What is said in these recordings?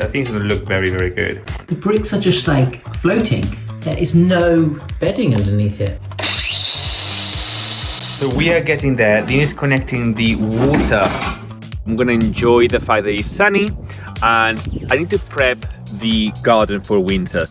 I think it's gonna look very, very good. The bricks are just like floating. There is no bedding underneath it. So we are getting there. Dean is connecting the water. I'm gonna enjoy the fact that it's sunny, and I need to prep the garden for winter.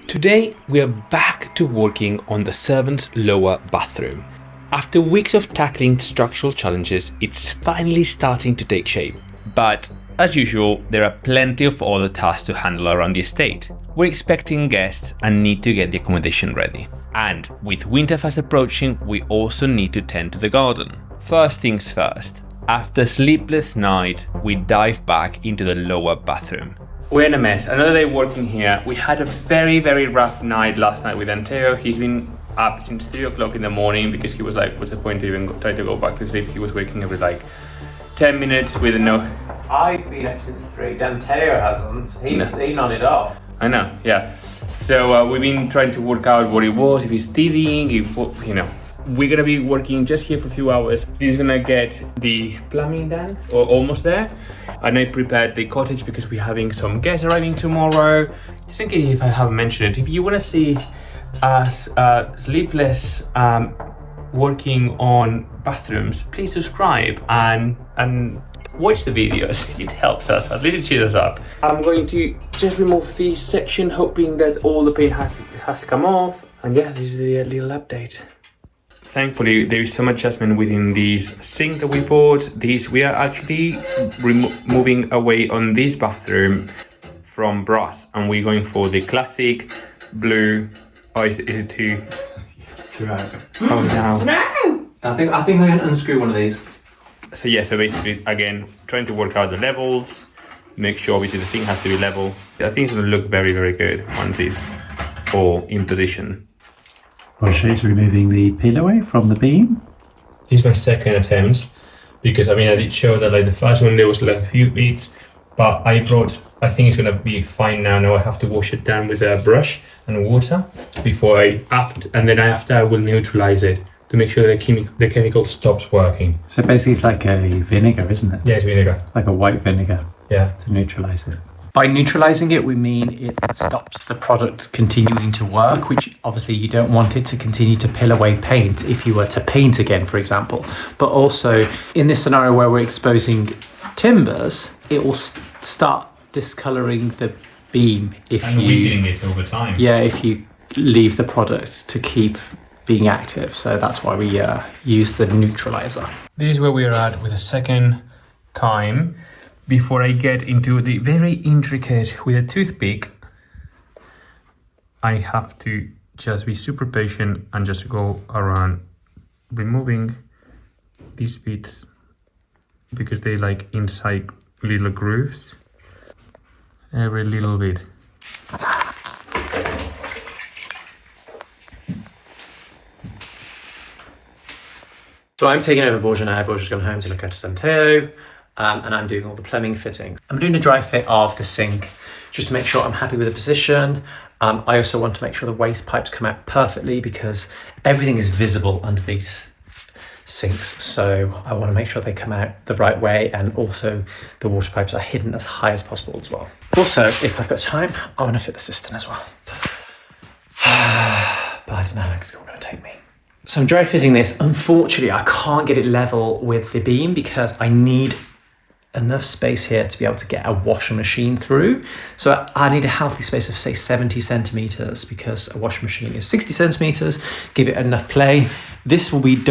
Today we are back to working on the servant's lower bathroom. After weeks of tackling structural challenges, it's finally starting to take shape. But as usual, there are plenty of other tasks to handle around the estate. We're expecting guests and need to get the accommodation ready. And with winter fast approaching, we also need to tend to the garden. First things first, after a sleepless night, we dive back into the lower bathroom. We're in a mess. Another day working here. We had a very, very rough night last night with Anteo. He's been up since 3 o'clock in the morning because he was like, what's the point to even try to go back to sleep? He was waking every like 10 minutes with no... I've been up since 3. Danteo hasn't. He nodded off. I know, yeah. So we've been trying to work out what it was, if he's teething, if, you know. We're gonna be working just here for a few hours. He's gonna get the plumbing done, or almost there. And I prepared the cottage because we're having some guests arriving tomorrow. Just in case if I haven't mentioned it, if you wanna see us sleepless working on bathrooms, please subscribe and watch the videos. It helps us, at least it cheers us up. I'm going to just remove this section, hoping that all the paint has come off. And yeah, this is the little update. Thankfully, there is some adjustment within this sink that we bought. We are actually moving away on this bathroom from brass, and we're going for the classic blue. Oh, is it too? It's too out. Oh no! No! I think I can unscrew one of these. So yeah, so basically, again, trying to work out the levels, make sure obviously the sink has to be level. I think it's gonna look very, very good once it's all in position. Rocher's removing the pilloway from the beam. This is my second attempt because I did show that like the first one there was like a few bits, but I think it's gonna be fine now. Now I have to wash it down with a brush and water before after I will neutralize it to make sure the chemical stops working. So basically it's like a vinegar, isn't it? Yeah, it's vinegar. Like a white vinegar. Yeah. To neutralize it. By neutralizing it, we mean it stops the product continuing to work, which obviously you don't want it to continue to peel away paint if you were to paint again, for example. But also in this scenario where we're exposing timbers, it will start discoloring the beam and weakening it over time. Yeah, if you leave the product to keep being active. So that's why we use the neutralizer. This is where we're at with the second time. Before I get into the very intricate with a toothpick, I have to just be super patient and just go around removing these bits because they like inside little grooves. Every little bit. So I'm taking over Borja now. Borja's gone home to look after Danteo. And I'm doing all the plumbing fittings. I'm doing a dry fit of the sink just to make sure I'm happy with the position. I also want to make sure the waste pipes come out perfectly because everything is visible under these sinks. So I want to make sure they come out the right way, and also the water pipes are hidden as high as possible as well. Also, if I've got time, I want to fit the cistern as well. But I don't know how long it's going to take me. So I'm dry fitting this. Unfortunately, I can't get it level with the beam because I need enough space here to be able to get a washing machine through. So I need a healthy space of say 70 centimeters because a washing machine is 60 centimeters. Give it enough play. This will be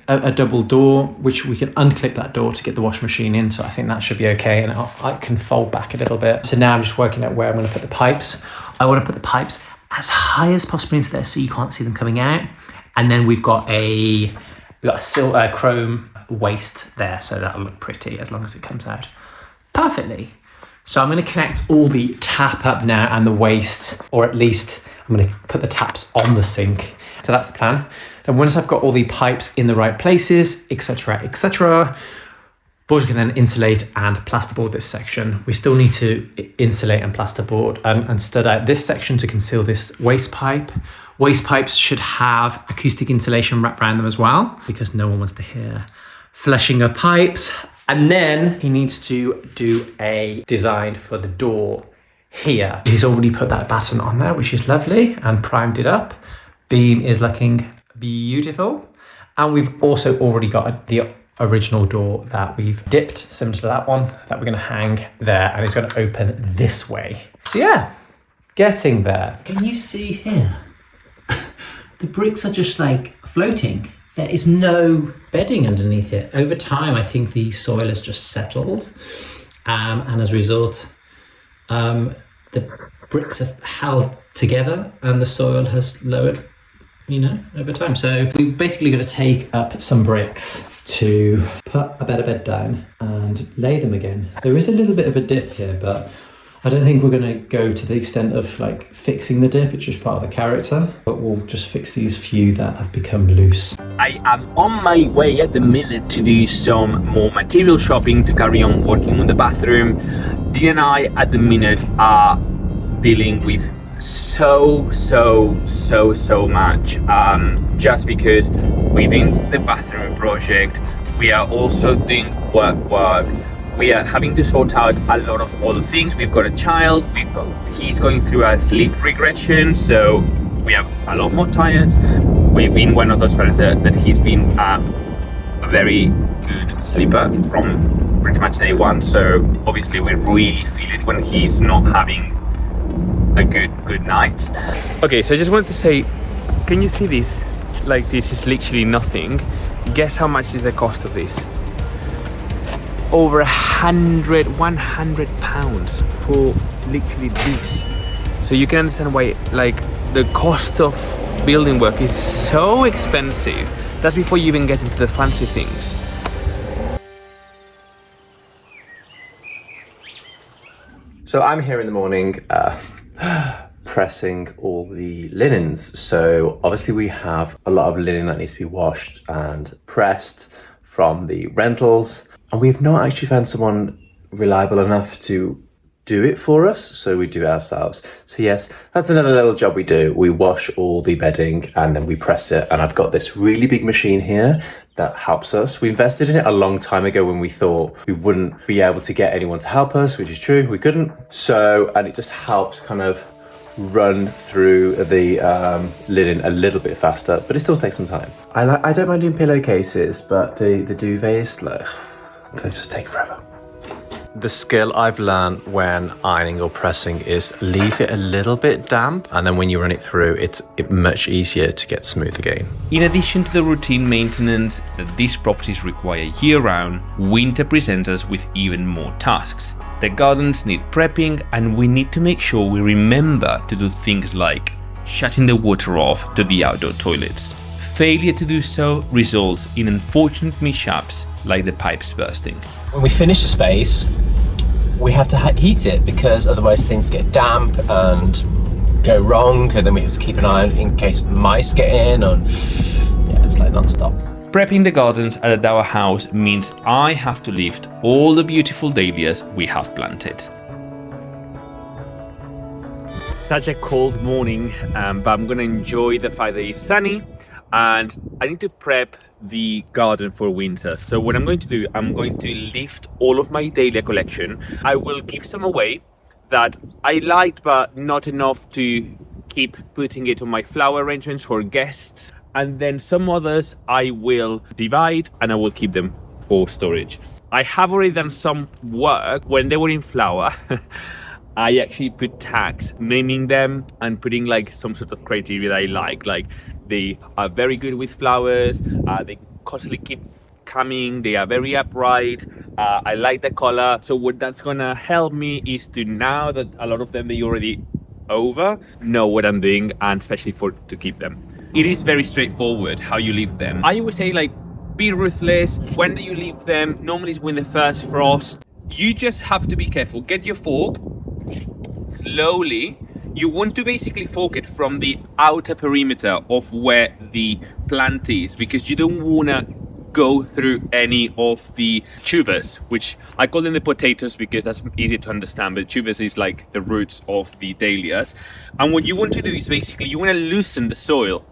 a double door, which we can unclip that door to get the washing machine in. So I think that should be okay. And I can fold back a little bit. So now I'm just working out where I'm going to put the pipes. I want to put the pipes as high as possible into there so you can't see them coming out. And then we've got a silver chrome waste there, so that'll look pretty as long as it comes out perfectly. So I'm going to connect all the tap up now and the waste, or at least I'm going to put the taps on the sink. So that's the plan. Then once I've got all the pipes in the right places, etc., Borja can then insulate and plasterboard this section. We still need to insulate and plasterboard and stud out this section to conceal this waste pipe. Waste pipes should have acoustic insulation wrapped around them as well, because no one wants to hear flushing of pipes. And then he needs to do a design for the door here. He's already put that batten on there, which is lovely, and primed it up. Beam is looking beautiful. And we've also already got the original door that we've dipped, similar to that one, that we're going to hang there, and it's going to open this way. So yeah, getting there. Can you see here? The bricks are just like floating. There is no bedding underneath it. Over time, I think the soil has just settled, and as a result, the bricks have held together and the soil has lowered, over time. So we're basically going to take up some bricks to put a better bed down and lay them again. There is a little bit of a dip here, but I don't think we're going to go to the extent of like fixing the dip. It's just part of the character, but we'll just fix these few that have become loose. I am on my way at the minute to do some more material shopping to carry on working on the bathroom. Dee and I at the minute are dealing with so much, just because we're doing the bathroom project, we are also doing work. We are having to sort out a lot of other things. We've got a child, he's going through a sleep regression, so we are a lot more tired. We've been one of those parents that he's been a very good sleeper from pretty much day one, so obviously we really feel it when he's not having a good night. Okay, so I just wanted to say, can you see this? Like, this is literally nothing. Guess how much is the cost of this? Over 100 pounds for literally this. So you can understand why, like, the cost of building work is so expensive. That's before you even get into the fancy things. So I'm here in the morning pressing all the linens. So obviously we have a lot of linen that needs to be washed and pressed from the rentals. And we've not actually found someone reliable enough to do it for us, so we do it ourselves. So yes, that's another little job we do. We wash all the bedding and then we press it. And I've got this really big machine here that helps us. We invested in it a long time ago when we thought we wouldn't be able to get anyone to help us, which is true, we couldn't. So, and it just helps kind of run through the linen a little bit faster, but it still takes some time. I don't mind doing pillowcases, but the duvets, like, they just take forever. The skill I've learned when ironing or pressing is leave it a little bit damp, and then when you run it through, it's much easier to get smooth again. In addition to the routine maintenance that these properties require year-round, winter presents us with even more tasks. The gardens need prepping, and we need to make sure we remember to do things like shutting the water off to the outdoor toilets. Failure to do so results in unfortunate mishaps like the pipes bursting. When we finish the space, we have to heat it because otherwise things get damp and go wrong, and then we have to keep an eye on in case mice get in, and yeah, it's like non-stop. Prepping the gardens at the Dower house means I have to lift all the beautiful dahlias we have planted. Such a cold morning, but I'm gonna enjoy the fact that it's sunny. And I need to prep the garden for winter. So what I'm going to do, I'm going to lift all of my dahlia collection. I will give some away that I liked, but not enough to keep putting it on my flower arrangements for guests. And then some others I will divide and I will keep them for storage. I have already done some work when they were in flower. I actually put tags naming them and putting like some sort of criteria that I like they are very good with flowers, they constantly keep coming, they are very upright, I like the color. So what that's gonna help me is to, now that a lot of them they already over, know what I'm doing, and especially to keep them. It is very straightforward how you leave them. I always say, like, be ruthless. When do you leave them? Normally it's when the first frost. You just have to be careful. Get your fork slowly. You want to basically fork it from the outer perimeter of where the plant is, because you don't want to go through any of the tubers, which I call them the potatoes because that's easy to understand, but tubers is like the roots of the dahlias. And what you want to do is basically you want to loosen the soil,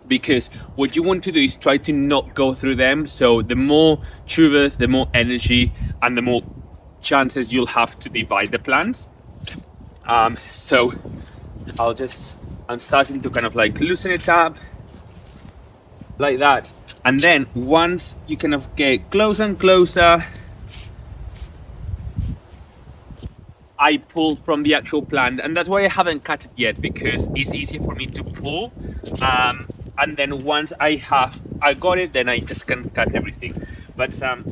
because what you want to do is try to not go through them. So the more tubers, the more energy and the more chances you'll have to divide the plants. So I'm starting to kind of like loosen it up like that, and then once you kind of get closer and closer, I pull from the actual plant, and that's why I haven't cut it yet, because it's easier for me to pull, and then once I got it, then I just can cut everything. But so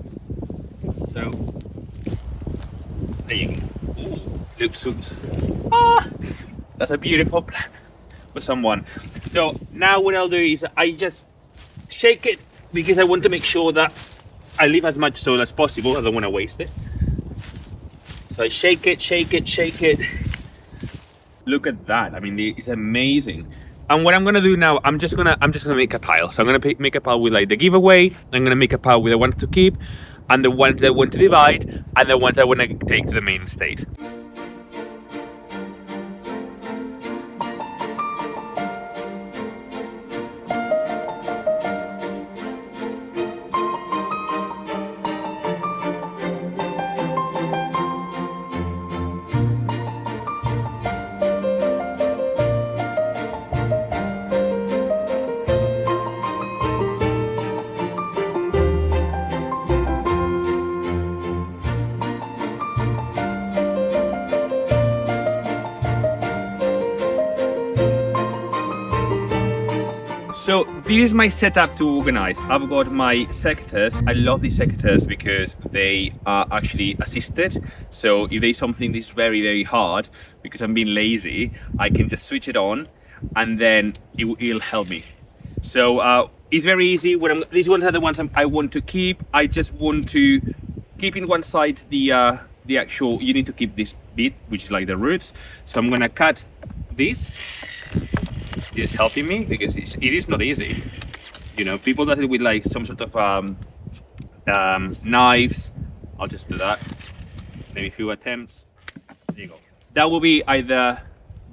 there you go. Ooh, looks that's a beautiful plant for someone. So now what I'll do is I just shake it, because I want to make sure that I leave as much soil as possible. I don't want to waste it. So I shake it. Look at that. I mean, it's amazing. And what I'm gonna do now, I'm just gonna make a pile. So I'm gonna make a pile with like the giveaway. I'm gonna make a pile with the ones to keep, and the ones that I want to divide, and the ones I want to take to the main estate. So this is my setup to organize. I've got my secateurs. I love these secateurs because they are actually assisted. So if there's something that's very, very hard, because I'm being lazy, I can just switch it on and then it'll help me. So it's very easy. These ones are the ones I want to keep. I just want to keep in one side the actual, you need to keep this bit, which is like the roots. So I'm gonna cut this. It's helping me because it is not easy. You know, people does it with like some sort of knives. I'll just do that. Maybe a few attempts. There you go. That will be either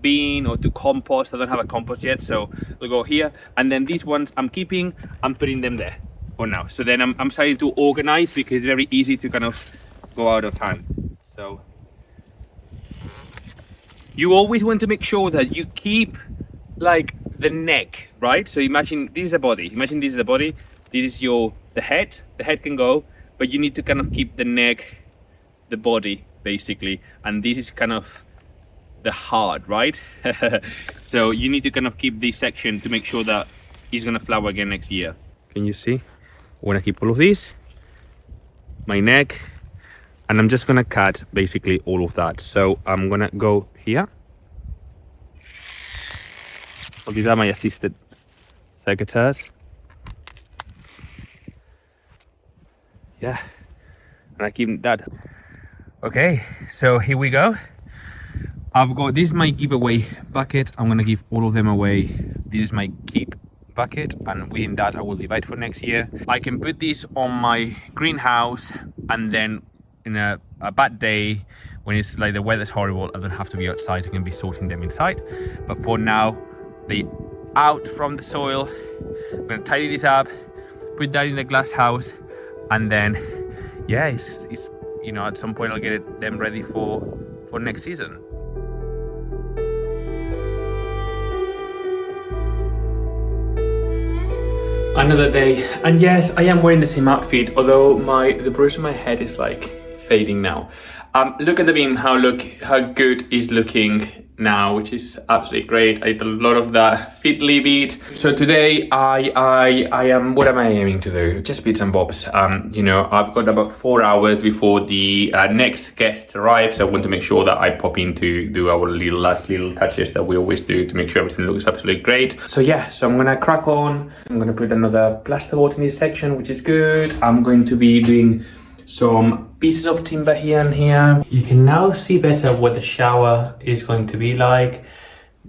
bean or to compost. I don't have a compost yet, so we'll go here. And then these ones I'm keeping. I'm putting them there for now. So then I'm starting to organize because it's very easy to kind of go out of time. So you always want to make sure that you keep like the neck, right? So imagine this is the body. Imagine this is the body. This is the head. The head can go, but you need to kind of keep the neck, the body, basically. And this is kind of the heart, right? So you need to kind of keep this section to make sure that it's gonna flower again next year. Can you see? I wanna keep all of this, my neck, and I'm just gonna cut basically all of that. So I'm gonna go here. So these are my assisted secateurs. Yeah, and I keep that. Okay, so here we go. I've got this is my giveaway bucket. I'm gonna give all of them away. This is my keep bucket, and within that I will divide for next year. I can put this on my greenhouse, and then in a bad day when it's like the weather's horrible, I don't have to be outside. I can be sorting them inside. But for now, they out from the soil. I'm gonna tidy this up, put that in the glass house, and then yeah, it's you know, at some point I'll get them ready for next season. Another day, and yes, I am wearing the same outfit, although the bruise on my head is like fading now. Look at the beam, how good it's looking now, which is absolutely great. I did a lot of the fiddly beat. So today I am, what am I aiming to do? Just bits and bobs. You know, I've got about 4 hours before the next guest arrives. So I want to make sure that I pop in to do our last little touches that we always do to make sure everything looks absolutely great. So yeah, so I'm gonna crack on. I'm gonna put another plasterboard in this section, which is good. I'm going to be doing some pieces of timber here and here. You can now see better what the shower is going to be like.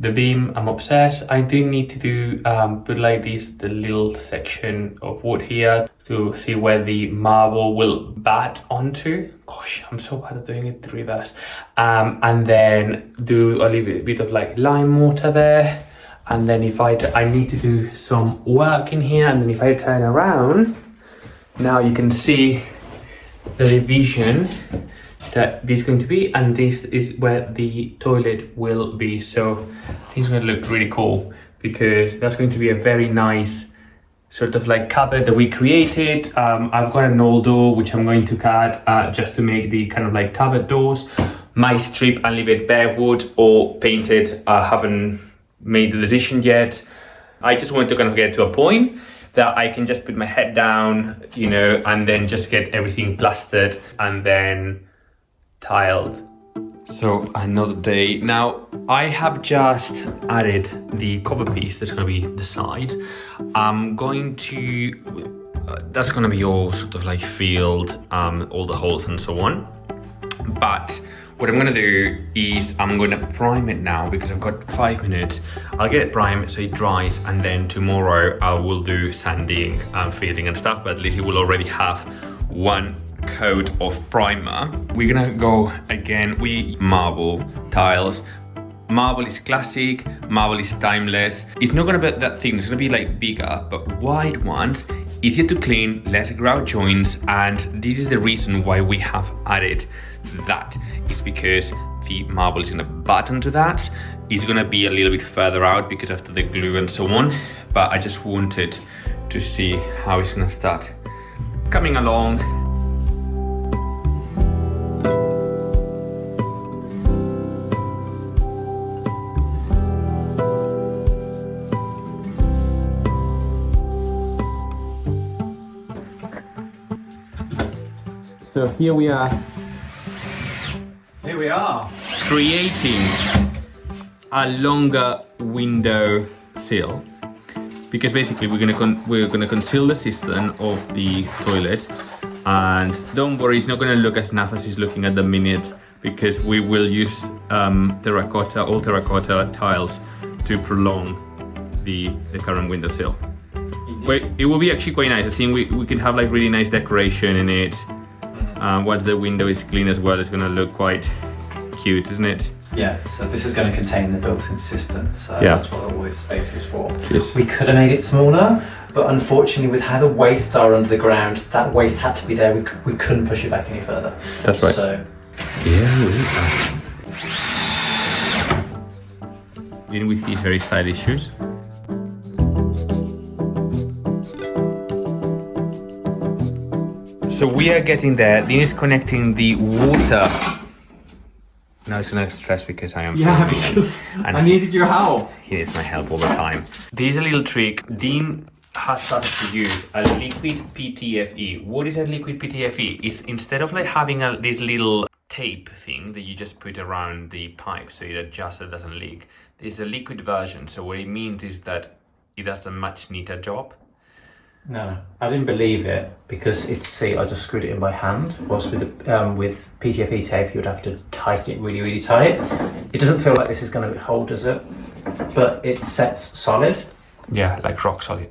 The beam, I'm obsessed. I do need to do put like the little section of wood here to see where the marble will bat onto. Gosh, I'm so bad at doing it the reverse. And then do a little bit of like lime mortar there. And then if I need to do some work in here, and then if I turn around, now you can see the division that this is going to be, and this is where the toilet will be. So this is going to look really cool, because that's going to be a very nice sort of like cupboard that we created. I've got an old door which I'm going to cut just to make the kind of like cupboard doors. Might strip and leave it bare wood or paint it. I haven't made the decision yet. I just want to kind of get to a point that I can just put my head down, you know, and then just get everything plastered and then tiled. So another day. Now I have just added the cover piece that's going to be the side. I'm going to, that's going to be all sort of like filled, all the holes and so on. But what I'm going to do is I'm going to prime it now, because I've got 5 minutes. I'll get it primed so it dries, and then tomorrow I will do sanding and filling and stuff, but at least it will already have one coat of primer. We're gonna go again with marble tiles. Marble is classic, marble is timeless. It's not gonna be that thin, it's gonna be like bigger, but wide ones, easier to clean, less grout joints, and this is the reason why we have added that. It's because the marble is gonna butt onto that. It's gonna be a little bit further out because after the glue and so on, but I just wanted to see how it's gonna start coming along. So here we are. Here we are. Creating a longer window sill, because basically we're gonna conceal the cistern of the toilet, and don't worry, it's not gonna look as naff as it's looking at the minute, because we will use all terracotta tiles to prolong the current window sill. But it will be actually quite nice. I think we can have like really nice decoration in it. Once the window is clean as well, it's gonna look quite cute, isn't it? Yeah, so this is going to contain the built-in cistern, so Yeah. that's what all this space is for. Yes. We could have made it smaller, but unfortunately with how the wastes are under the ground, that waste had to be there. We couldn't push it back any further. That's right. So in with these very stylish shoes. So we are getting there. This is connecting the water. Now it's gonna stress because I am. yeah, filming, because and I needed your help. he needs my help all the time. There's a little trick. Dean has started to use a liquid PTFE. What is a liquid PTFE? Is instead of like having this little tape thing that you just put around the pipe so it adjusts, it doesn't leak. There's a liquid version. So what it means is that it does a much neater job. No, I didn't believe it because I just screwed it in by hand. Whilst with PTFE tape, you would have to tighten it really, really tight. It doesn't feel like this is going to hold, does it? But it sets solid. Yeah, like rock solid.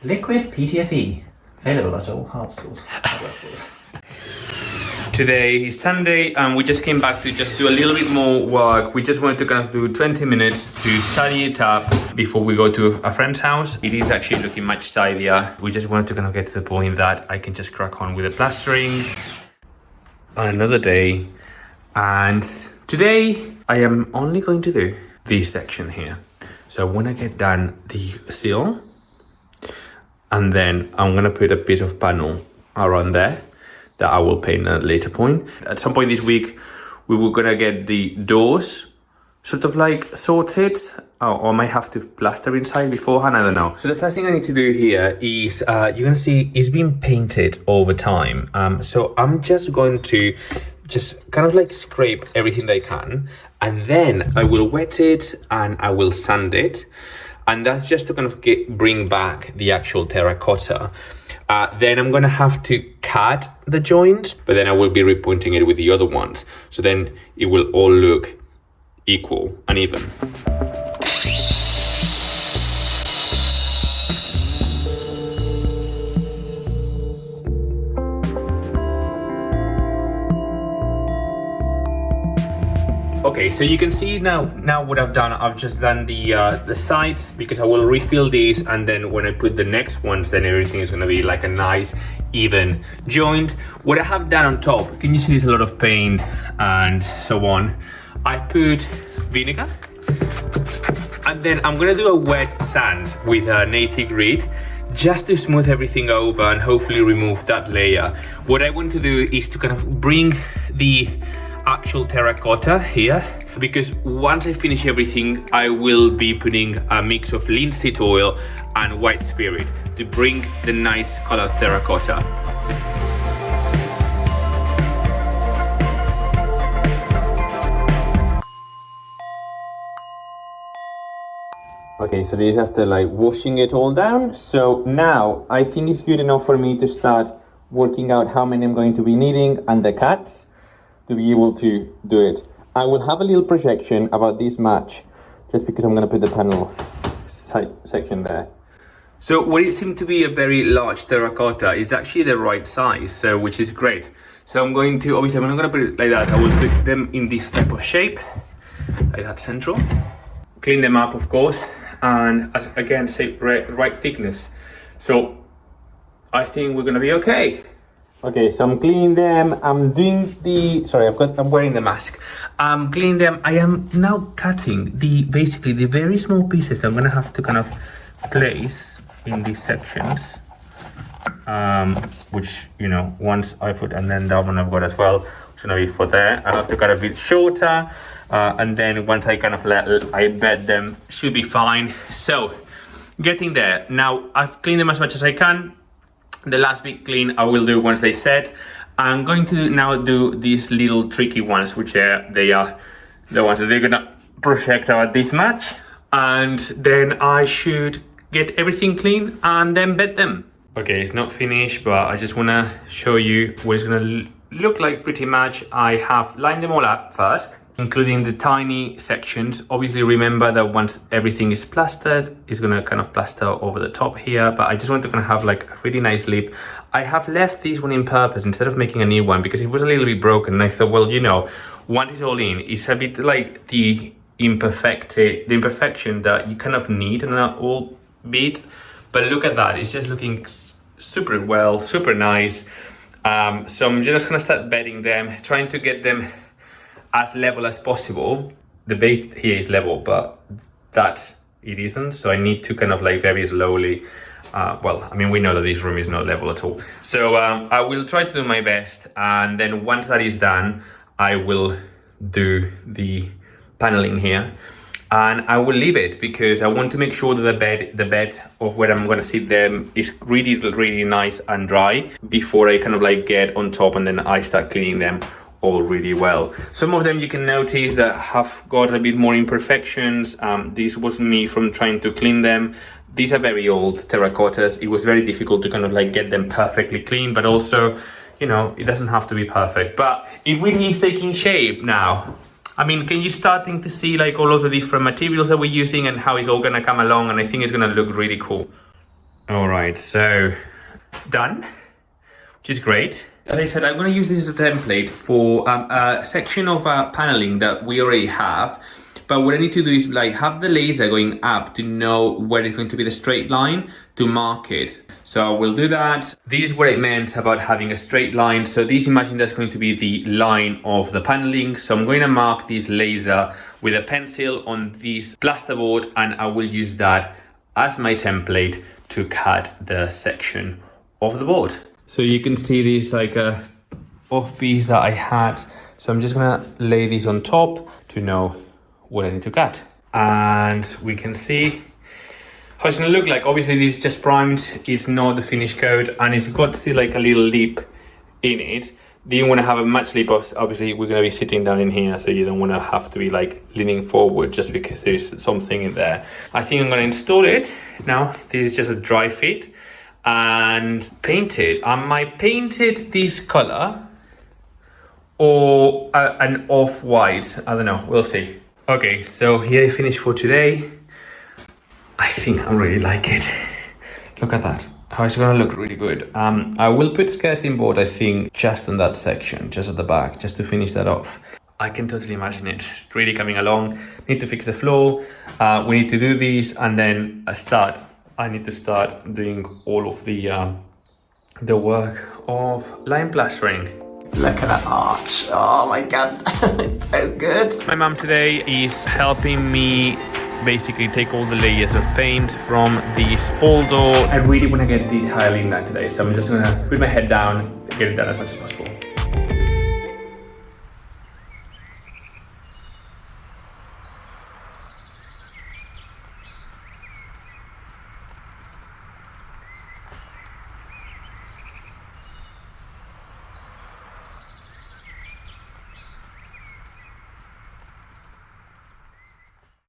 Liquid PTFE, available at all hardware stores. Today is Sunday and we just came back to just do a little bit more work. We just wanted to kind of do 20 minutes to tidy it up before we go to a friend's house. It is actually looking much tidier. We just wanted to kind of get to the point that I can just crack on with the plastering. Another day. And today I am only going to do this section here. So when I get done the seal, and then I'm gonna put a piece of panel around there that I will paint at a later point. At some point this week, we were gonna get the doors sort of like sorted, or I might have to plaster inside beforehand, I don't know. So the first thing I need to do here is, you're gonna see it's been painted over time. So I'm just going to just kind of like scrape everything that I can, and then I will wet it and I will sand it. And that's just to kind of bring back the actual terracotta. Then I'm gonna have to cut the joints, but then I will be repointing it with the other ones. So then it will all look equal and even. Okay, so you can see now what I've done. I've just done the sides because I will refill these, and then when I put the next ones, then everything is gonna be like a nice even joint. What I have done on top, can you see there's a lot of paint and so on. I put vinegar, and then I'm gonna do a wet sand with a native grit just to smooth everything over and hopefully remove that layer. What I want to do is to kind of bring the actual terracotta here, because once I finish everything, I will be putting a mix of linseed oil and white spirit to bring the nice colored terracotta. Okay, so this is after like washing it all down. So now I think it's good enough for me to start working out how many I'm going to be needing and the cuts to be able to do it. I will have a little projection about this match just because I'm going to put the panel section there. So what it seemed to be a very large terracotta is actually the right size, so which is great. So I'm going to, obviously I'm not going to put it like that. I will put them in this type of shape, like that central. Clean them up, of course, and as, again, say right thickness. So I think we're going to be okay. Okay, so I'm cleaning them. I'm doing the, sorry, I'm wearing the mask. I'm cleaning them. I am now cutting basically the very small pieces that I'm gonna have to kind of place in these sections. Which, you know, once I put, and then that one I've got as well, which gonna be for there. I have to cut a bit shorter, and then once I kind of I bed them, should be fine. So, getting there. Now, I've cleaned them as much as I can. The last big clean I will do once they set. I'm going to now do these little tricky ones, which they are the ones that they're gonna project out this much, and then I should get everything clean and then bed them. Okay, it's not finished, but I just wanna show you what it's gonna look like pretty much. I have lined them all up first, including the tiny sections. Obviously remember that once everything is plastered, it's gonna kind of plaster over the top here, but I just want to kind of have like a really nice lip. I have left this one in purpose instead of making a new one because it was a little bit broken, and I thought, well, you know, once it's all in, it's a bit like the imperfection that you kind of need in an old bit. But look at that, it's just looking super well, super nice. So I'm just gonna start bedding them, trying to get them as level as possible. The base here is level, but that it isn't, so I need to kind of like very slowly, well, I mean, we know that this room is not level at all, so I will try to do my best, and then once that is done, I will do the paneling here, and I will leave it because I want to make sure that the bed of where I'm going to sit them is really, really nice and dry before I kind of like get on top, and then I start cleaning them all really well. Some of them you can notice that have got a bit more imperfections. This was me from trying to clean them. These are very old terracottas. It was very difficult to kind of like get them perfectly clean, but also, you know, it doesn't have to be perfect, but it really is taking shape now. I mean, can you starting to see like all of the different materials that we're using and how it's all gonna come along, and I think it's gonna look really cool. All right, so done, which is great. As I said, I'm going to use this as a template for a section of paneling that we already have. But what I need to do is like have the laser going up to know where it's going to be the straight line to mark it. So we'll do that. This is what it meant about having a straight line. So this, imagine that's going to be the line of the paneling. So I'm going to mark this laser with a pencil on this plasterboard, and I will use that as my template to cut the section of the board. So you can see this like a off piece that I had. So I'm just gonna lay this on top to know what I need to cut. And we can see how it's gonna look like. Obviously this is just primed, it's not the finished coat, and it's got still like a little lip in it. Didn't wanna have a much lip, obviously we're gonna be sitting down in here, so you don't wanna have to be like leaning forward just because there's something in there. I think I'm gonna install it. Now, this is just a dry fit. And paint it. I might paint it this color or an off-white. I don't know, we'll see. Okay, so here I finished for today. I think I really like it. Look at that, how it's gonna look really good. I will put skirting board, I think, just on that section, just at the back, just to finish that off. I can totally imagine it. It's really coming along. Need to fix the floor. We need to do this, and then I need to start doing all of the work of lime plastering. Look at that arch. Oh my god, it's so good. My mum today is helping me basically take all the layers of paint from this old door. I really want to get detailing done today, so I'm just gonna put my head down, get it done as much as possible.